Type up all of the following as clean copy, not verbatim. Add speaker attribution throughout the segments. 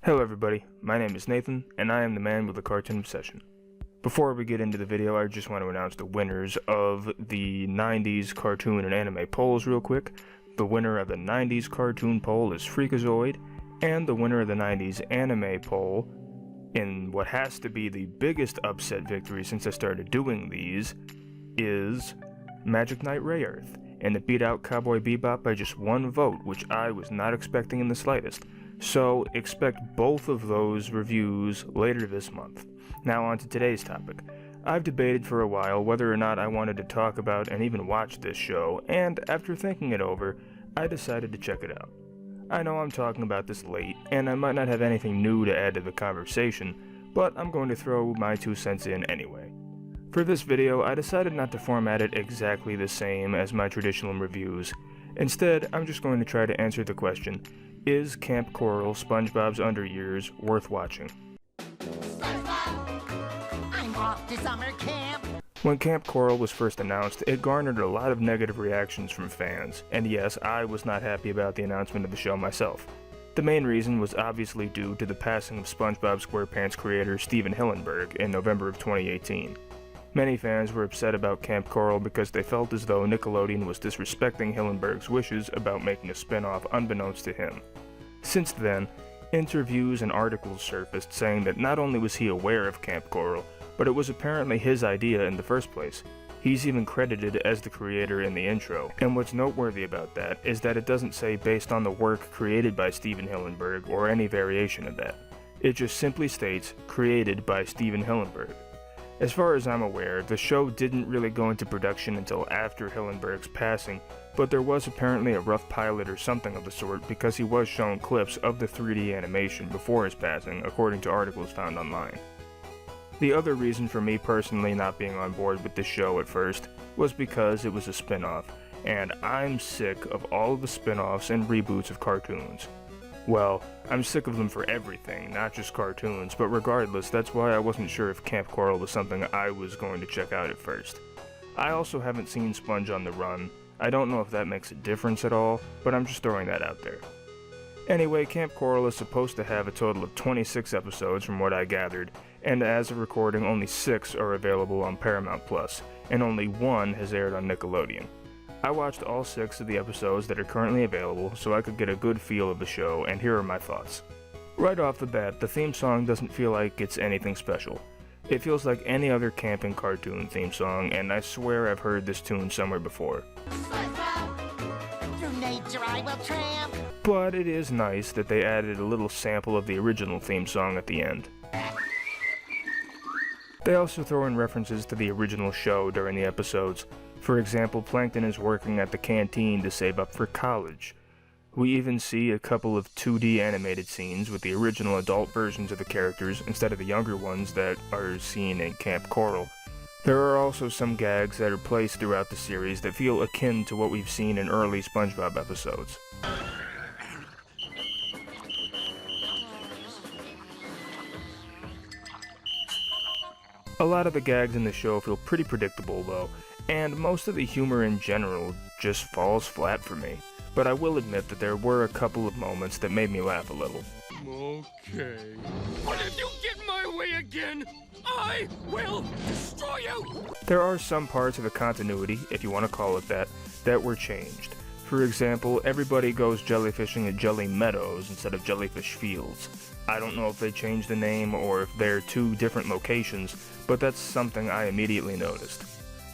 Speaker 1: Hello everybody, my name is Nathan, and I am the man with a cartoon obsession. Before we get into the video, I just want to announce the winners of the 90s cartoon and anime polls real quick. The winner of the 90s cartoon poll is Freakazoid, and the winner of the 90s anime poll, in what has to be the biggest upset victory since I started doing these, is Magic Knight Rayearth, and it beat out Cowboy Bebop by just one vote, which I was not expecting in the slightest. So expect both of those reviews later this month. Now on to today's topic. I've debated for a while whether or not I wanted to talk about and even watch this show, and after thinking it over, I decided to check it out. I know I'm talking about this late, and I might not have anything new to add to the conversation, but I'm going to throw my 2 cents in anyway. For this video, I decided not to format it exactly the same as my traditional reviews. Instead, I'm just going to try to answer the question, is Kamp Koral, SpongeBob's Under Years worth watching?
Speaker 2: SpongeBob! I'm off to summer camp!
Speaker 1: When Kamp Koral was first announced, it garnered a lot of negative reactions from fans, and yes, I was not happy about the announcement of the show myself. The main reason was obviously due to the passing of SpongeBob SquarePants creator Stephen Hillenburg in November of 2018. Many fans were upset about Kamp Koral because they felt as though Nickelodeon was disrespecting Hillenburg's wishes about making a spin-off unbeknownst to him. Since then, interviews and articles surfaced saying that not only was he aware of Kamp Koral, but it was apparently his idea in the first place. He's even credited as the creator in the intro, and what's noteworthy about that is that it doesn't say based on the work created by Stephen Hillenburg or any variation of that. It just simply states created by Stephen Hillenburg. As far as I'm aware, the show didn't really go into production until after Hillenburg's passing, but there was apparently a rough pilot or something of the sort because he was shown clips of the 3D animation before his passing, according to articles found online. The other reason for me personally not being on board with this show at first was because it was a spin-off, and I'm sick of all of the spin-offs and reboots of cartoons. Well, I'm sick of them for everything, not just cartoons, but regardless, that's why I wasn't sure if Kamp Koral was something I was going to check out at first. I also haven't seen Sponge on the Run. I don't know if that makes a difference at all, but I'm just throwing that out there. Anyway, Kamp Koral is supposed to have a total of 26 episodes from what I gathered, and as of recording, only 6 are available on Paramount+, and only 1 has aired on Nickelodeon. I watched all 6 of the episodes that are currently available so I could get a good feel of the show, and here are my thoughts. Right off the bat, the theme song doesn't feel like it's anything special. It feels like any other camping cartoon theme song, and I swear I've heard this tune somewhere before.
Speaker 2: SpongeBob! Through nature I will tramp!
Speaker 1: But it is nice that they added a little sample of the original theme song at the end. They also throw in references to the original show during the episodes. For example, Plankton is working at the canteen to save up for college. We even see a couple of 2D animated scenes with the original adult versions of the characters instead of the younger ones that are seen in Kamp Koral. There are also some gags that are placed throughout the series that feel akin to what we've seen in early SpongeBob episodes. A lot of the gags in the show feel pretty predictable though, and most of the humor in general just falls flat for me. But I will admit that there were a couple of moments that made me laugh a little.
Speaker 3: Okay. But if you get in my way again, I will destroy you!
Speaker 1: There are some parts of the continuity, if you want to call it that were changed. For example, everybody goes jellyfishing at Jelly Meadows instead of Jellyfish Fields. I don't know if they changed the name or if they're 2 different locations, but that's something I immediately noticed.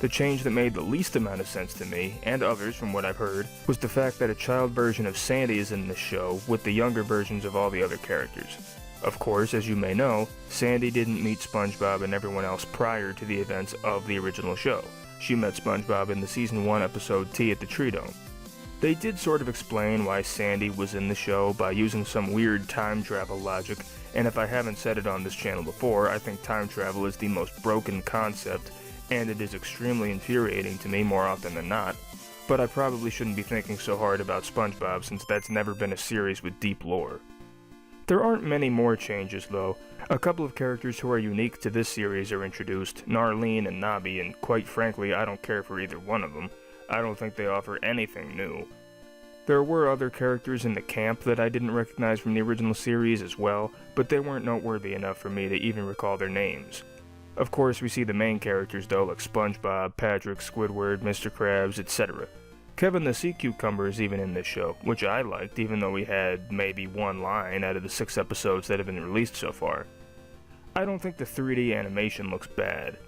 Speaker 1: The change that made the least amount of sense to me, and others from what I've heard, was the fact that a child version of Sandy is in this show with the younger versions of all the other characters. Of course, as you may know, Sandy didn't meet SpongeBob and everyone else prior to the events of the original show. She met SpongeBob in the Season 1 episode Tea at the Tree Dome. They did sort of explain why Sandy was in the show by using some weird time travel logic, and if I haven't said it on this channel before, I think time travel is the most broken concept, and it is extremely infuriating to me more often than not. But I probably shouldn't be thinking so hard about SpongeBob since that's never been a series with deep lore. There aren't many more changes though. A couple of characters who are unique to this series are introduced, Narlene and Nobby, and quite frankly I don't care for either one of them. I don't think they offer anything new. There were other characters in the camp that I didn't recognize from the original series as well, but they weren't noteworthy enough for me to even recall their names. Of course, we see the main characters though, like SpongeBob, Patrick, Squidward, Mr. Krabs, etc. Kevin the Sea Cucumber is even in this show, which I liked even though we had maybe one line out of the 6 episodes that have been released so far. I don't think the 3D animation looks bad.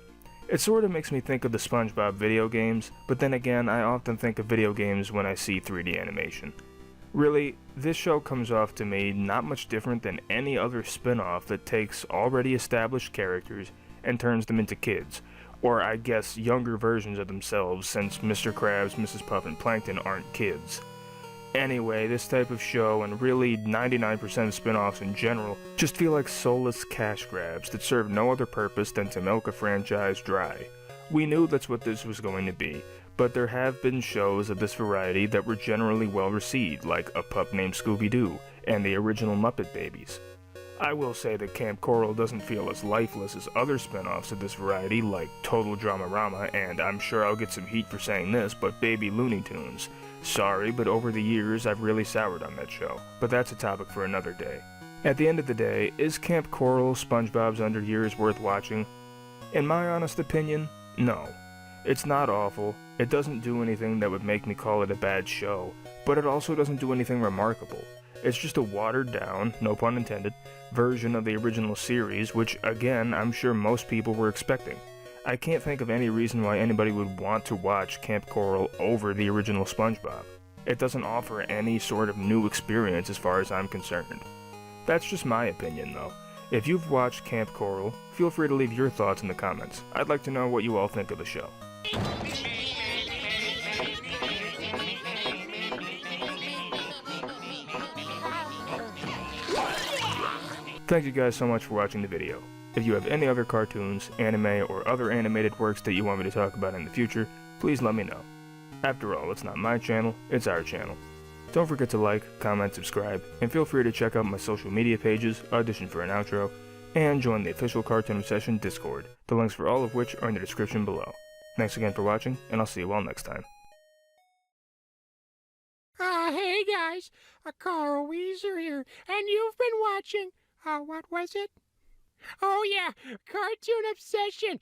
Speaker 1: It sort of makes me think of the SpongeBob video games, but then again, I often think of video games when I see 3D animation. Really, this show comes off to me not much different than any other spin-off that takes already established characters and turns them into kids, or I guess younger versions of themselves since Mr. Krabs, Mrs. Puff, and Plankton aren't kids. Anyway, this type of show, and really 99% of spin-offs in general, just feel like soulless cash grabs that serve no other purpose than to milk a franchise dry. We knew that's what this was going to be, but there have been shows of this variety that were generally well received, like A Pup Named Scooby-Doo, and the original Muppet Babies. I will say that Kamp Koral doesn't feel as lifeless as other spin-offs of this variety, like Total Dramarama, and I'm sure I'll get some heat for saying this, but Baby Looney Tunes. Sorry, but over the years I've really soured on that show, but that's a topic for another day. At the end of the day, is Kamp Koral SpongeBob's Under Years worth watching? In my honest opinion, no. It's not awful, it doesn't do anything that would make me call it a bad show, but it also doesn't do anything remarkable. It's just a watered down, no pun intended, version of the original series, which again, I'm sure most people were expecting. I can't think of any reason why anybody would want to watch Kamp Koral over the original SpongeBob. It doesn't offer any sort of new experience as far as I'm concerned. That's just my opinion though. If you've watched Kamp Koral, feel free to leave your thoughts in the comments. I'd like to know what you all think of the show. Thank you guys so much for watching the video. If you have any other cartoons, anime, or other animated works that you want me to talk about in the future, please let me know. After all, it's not my channel, it's our channel. Don't forget to like, comment, subscribe, and feel free to check out my social media pages, audition for an outro, and join the official Cartoon Obsession Discord, the links for all of which are in the description below. Thanks again for watching, and I'll see you all next time.
Speaker 4: Hey guys, Carl Weezer here, and you've been watching, what was it? Oh yeah, Cartoon Obsession.